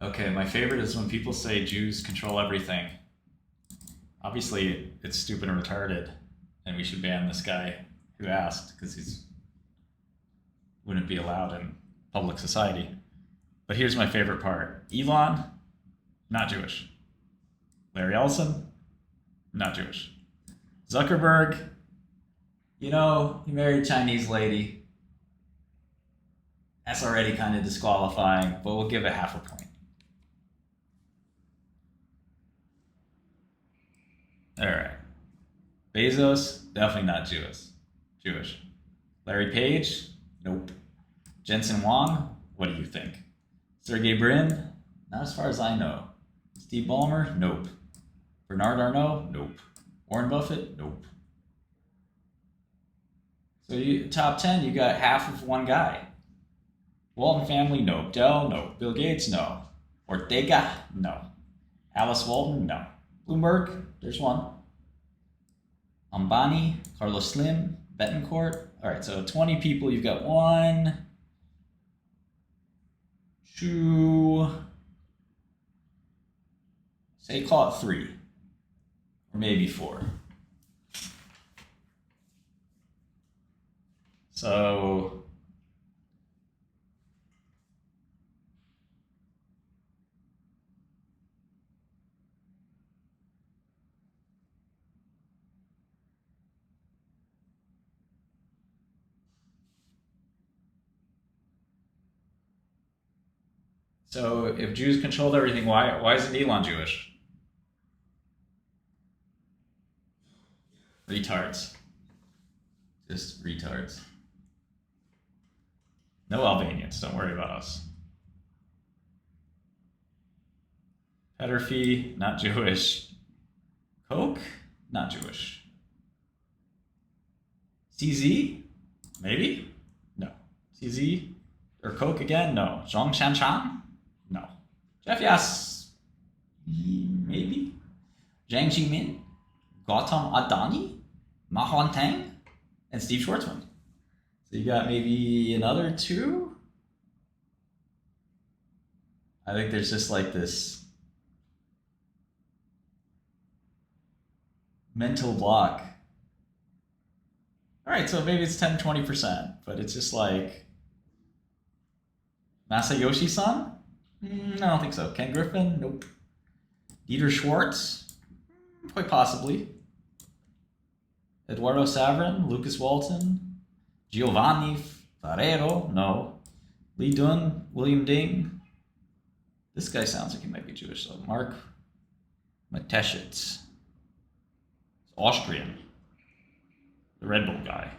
Okay, my favorite is when people say Jews control everything. Obviously, it's stupid and retarded, and we should ban this guy who asked because he's wouldn't be allowed in public society. But here's my favorite part: Elon, not Jewish. Larry Ellison, not Jewish. Zuckerberg, he married a Chinese lady. That's already kind of disqualifying, but we'll give it half a point. All right. Bezos, definitely not Jewish. Larry Page, nope. Jensen Huang, what do you think? Sergey Brin, not as far as I know. Steve Ballmer, nope. Bernard Arnault, nope. Warren Buffett, nope. So top 10, you got half of one guy. Walton family, no. Dell, no. Bill Gates, no. Ortega, no. Alice Walton, no. Bloomberg, there's one. Ambani, Carlos Slim, Betancourt. All right, so 20 people. You've got 1, 2, say call it 3, or maybe 4. So if Jews controlled everything, why isn't Elon Jewish? Retards. Just retards. No Albanians, don't worry about us. Pederfy, not Jewish. Coke, not Jewish. CZ, maybe? No. CZ or Coke again? No. Zhong Shanshan? No. Jeff Yass, maybe? Jiang Jimin, Gautam Adani, Ma Huateng, and Steve Schwartzman. So you got maybe another 2? I think there's just like this mental block. All right, so maybe it's 10-20%, but it's just like Masayoshi-san? I don't think so. Ken Griffin? Nope. Dieter Schwartz? Quite possibly. Eduardo Saverin? Lucas Walton? Giovanni Ferrero? No. Lee Dun? William Ding? This guy sounds like he might be Jewish, though. Mark Mateschitz. Austrian. The Red Bull guy.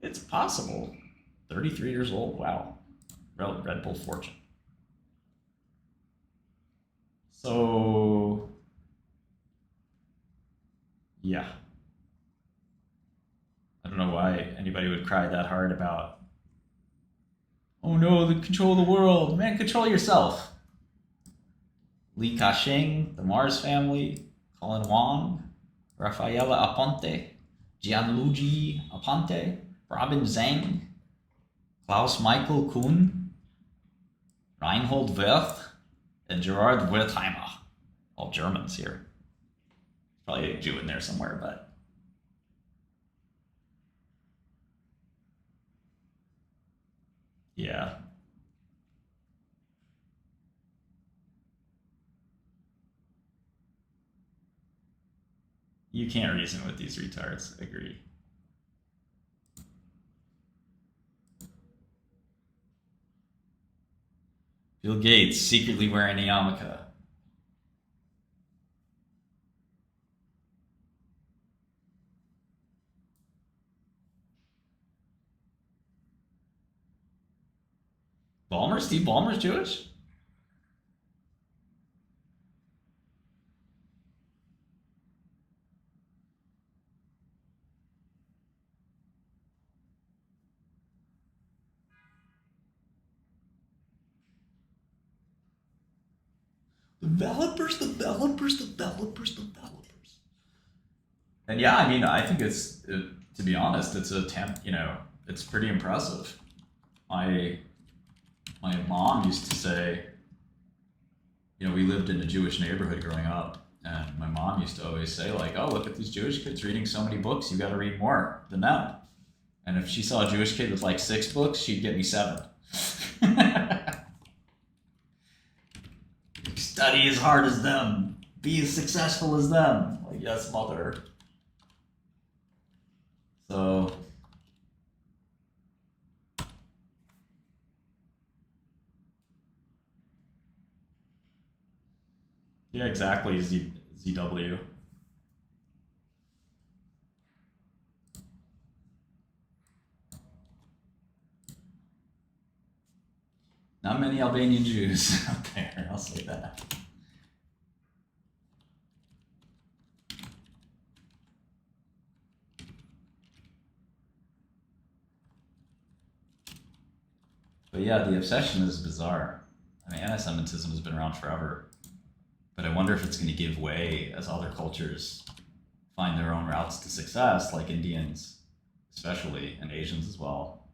It's possible. 33 years old. Wow. Red Bull fortune. So, yeah. I don't know why anybody would cry that hard about, oh no, the control of the world. Man, control yourself. Li Ka-shing, the Mars family, Colin Wong, Rafaela Aponte, Gianluigi Aponte, Robin Zhang, Klaus Michael Kuhn, Reinhold Wirth, and Gerard Wertheimer. All Germans here. Probably a Jew in there somewhere, but yeah. You can't reason with these retards. Agree. Bill Gates secretly wearing a yarmulke. Steve Ballmer's Jewish? Developers. And yeah, I mean, I think to be honest, it's it's pretty impressive. My mom used to say, we lived in a Jewish neighborhood growing up, and my mom used to always say, like, oh, look at these Jewish kids reading so many books, you got to read more than them. And if she saw a Jewish kid with like 6 books, she'd get me 7. Study as hard as them. Be as successful as them. Like, yes, mother. So, yeah, exactly, ZW. Not many Albanian Jews out there, I'll say that. But yeah, the obsession is bizarre. I mean, anti-Semitism has been around forever. But I wonder if it's going to give way as other cultures find their own routes to success, like Indians, especially, and Asians as well,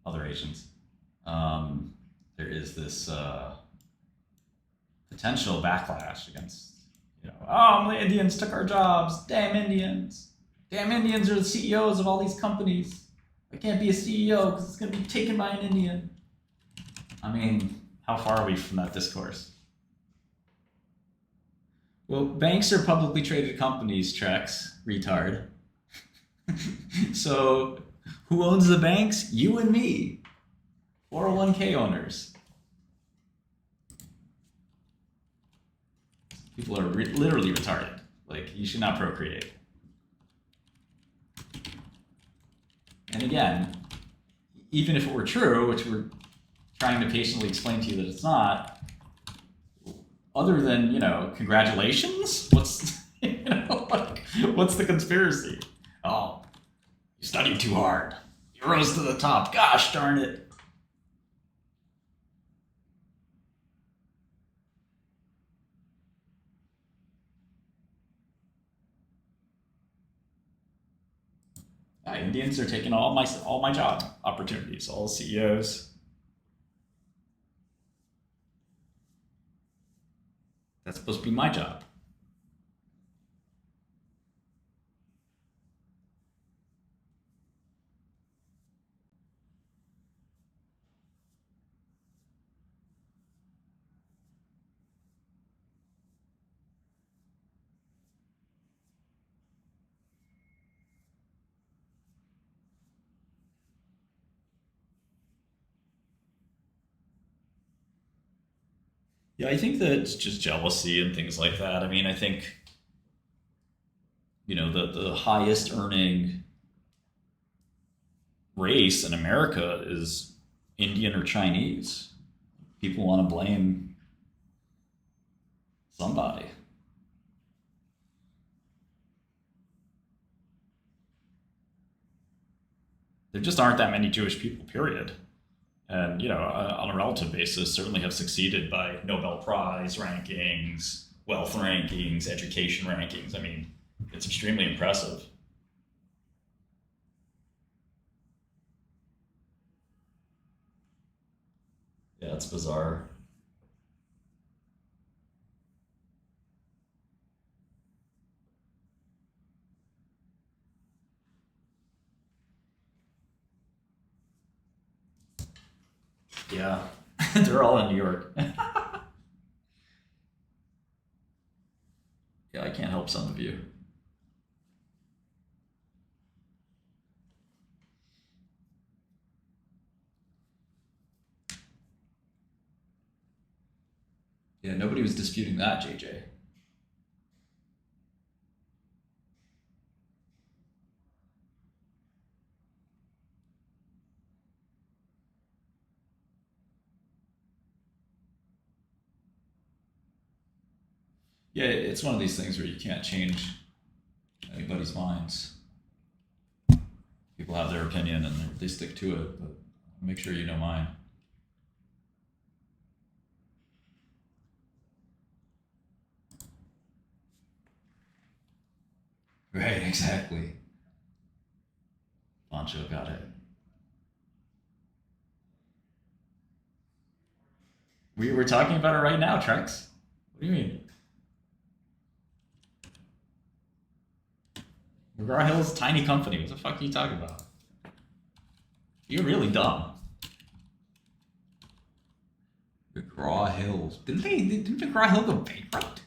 other Asians. There is this potential backlash against, oh, the Indians took our jobs. Damn Indians. Damn Indians are the CEOs of all these companies. I can't be a CEO because it's going to be taken by an Indian. I mean, how far are we from that discourse? Well, banks are publicly traded companies, Trex, retard. So, who owns the banks? You and me. 401k owners. People are literally retarded. Like, you should not procreate. And again, even if it were true, which we're trying to patiently explain to you that it's not, other than, congratulations, what's what's the conspiracy? Oh, you studied too hard. You rose to the top. Gosh darn it. Yeah, Indians are taking all my job opportunities, all the CEOs. That's supposed to be my job. Yeah, I think that it's just jealousy and things like that. I mean, I think, the highest earning race in America is Indian or Chinese. People want to blame somebody. There just aren't that many Jewish people, period. And, on a relative basis, certainly have succeeded by Nobel Prize rankings, wealth rankings, education rankings. I mean, it's extremely impressive. Yeah, it's bizarre. Yeah, they're all in New York. Yeah, I can't help some of you. Yeah, nobody was disputing that, JJ. Yeah, it's one of these things where you can't change anybody's minds. People have their opinion and they stick to it, but make sure you know mine. Right, exactly. Poncho got it. We're talking about it right now, Trex. What do you mean? McGraw-Hill's a tiny company. What the fuck are you talking about? You're really dumb. McGraw-Hill. Didn't McGraw-Hill go bankrupt?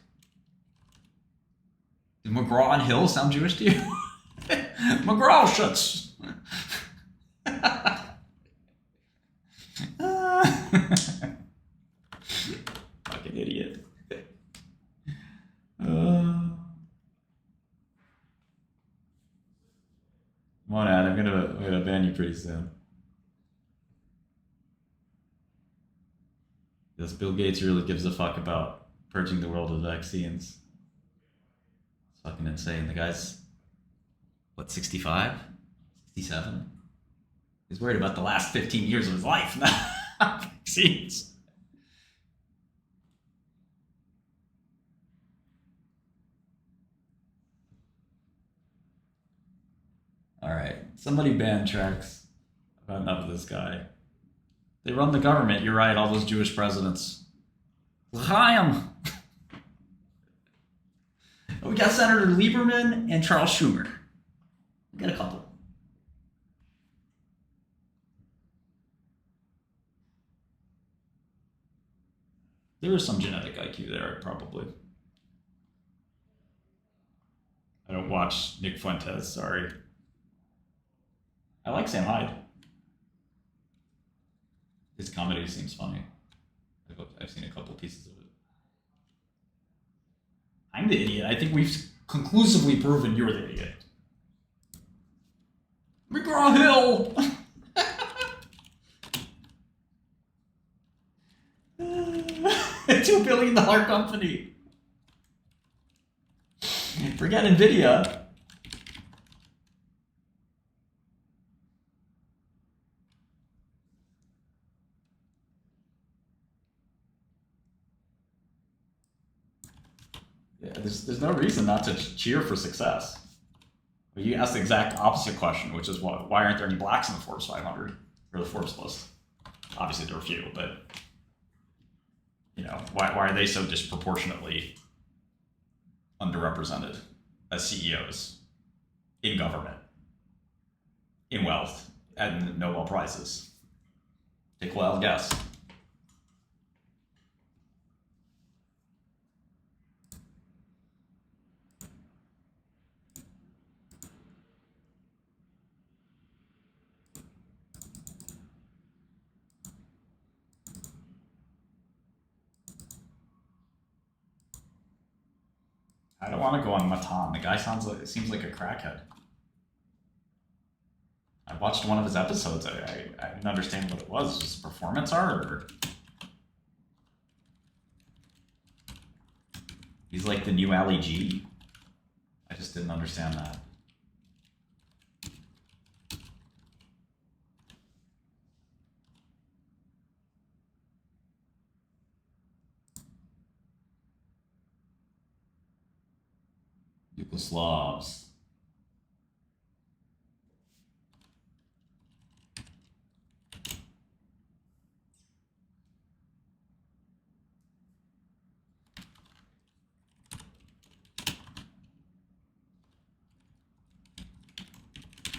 Did McGraw and Hill sound Jewish to you? McGraw shuts. Fucking idiot. Come on, Ad. I'm gonna ban you pretty soon. Does Bill Gates really gives a fuck about purging the world of vaccines? It's fucking insane. The guy's, what, 65? 67? He's worried about the last 15 years of his life, not vaccines. Alright, somebody ban Trex. I've had enough of this guy. They run the government. You're right, all those Jewish presidents. L'chaim! We got Senator Lieberman and Charles Schumer. We got a couple. There is some genetic IQ there, probably. I don't watch Nick Fuentes, sorry. I like Sam Hyde. His comedy seems funny. I've seen a couple pieces of it. I'm the idiot. I think we've conclusively proven you're the idiot. McGraw-Hill! $2 billion company. Forget NVIDIA. Yeah, there's no reason not to cheer for success. You asked the exact opposite question, which is why aren't there any blacks in the Forbes 500 or the Forbes list? Obviously there are a few, but you know, why are they so disproportionately underrepresented as CEOs in government, in wealth, and Nobel Prizes? Take a wild guess. I don't want to go on Matan. The guy seems like a crackhead. I watched one of his episodes. I didn't understand what it was. Just performance art, or he's like the new Ali G. I just didn't understand that. Yugoslavs.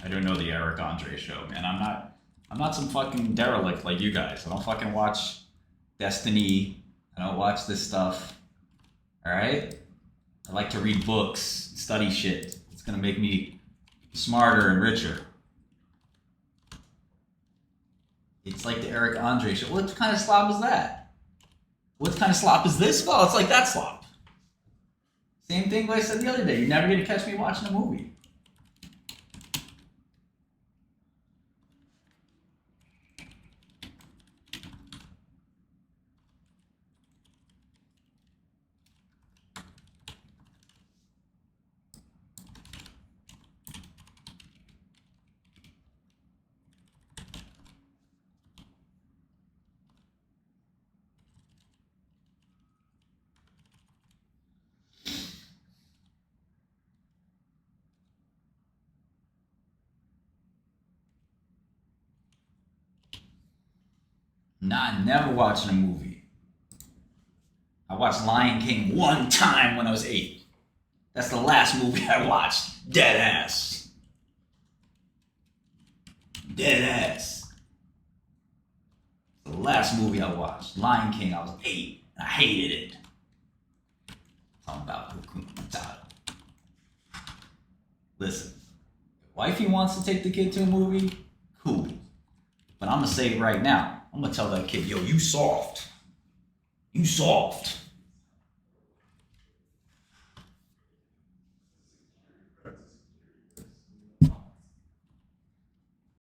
I don't know the Eric Andre show, man. I'm not some fucking derelict like you guys. I don't fucking watch Destiny. I don't watch this stuff. Alright? I like to read books, study shit. It's gonna make me smarter and richer. It's like the Eric Andre show. What kind of slop is that? What kind of slop is this? Well, it's like that slop. Same thing I said the other day. You're never gonna catch me watching a movie. Not never watching a movie. I watched Lion King one time when I was 8. That's the last movie I watched. Dead ass. Dead ass. The last movie I watched. Lion King, I was 8. And I hated it. Talking about Hakuna Matata. Listen, if wifey wants to take the kid to a movie, cool. But I'm going to say it right now. I'm going to tell that kid, yo, you soft. You soft.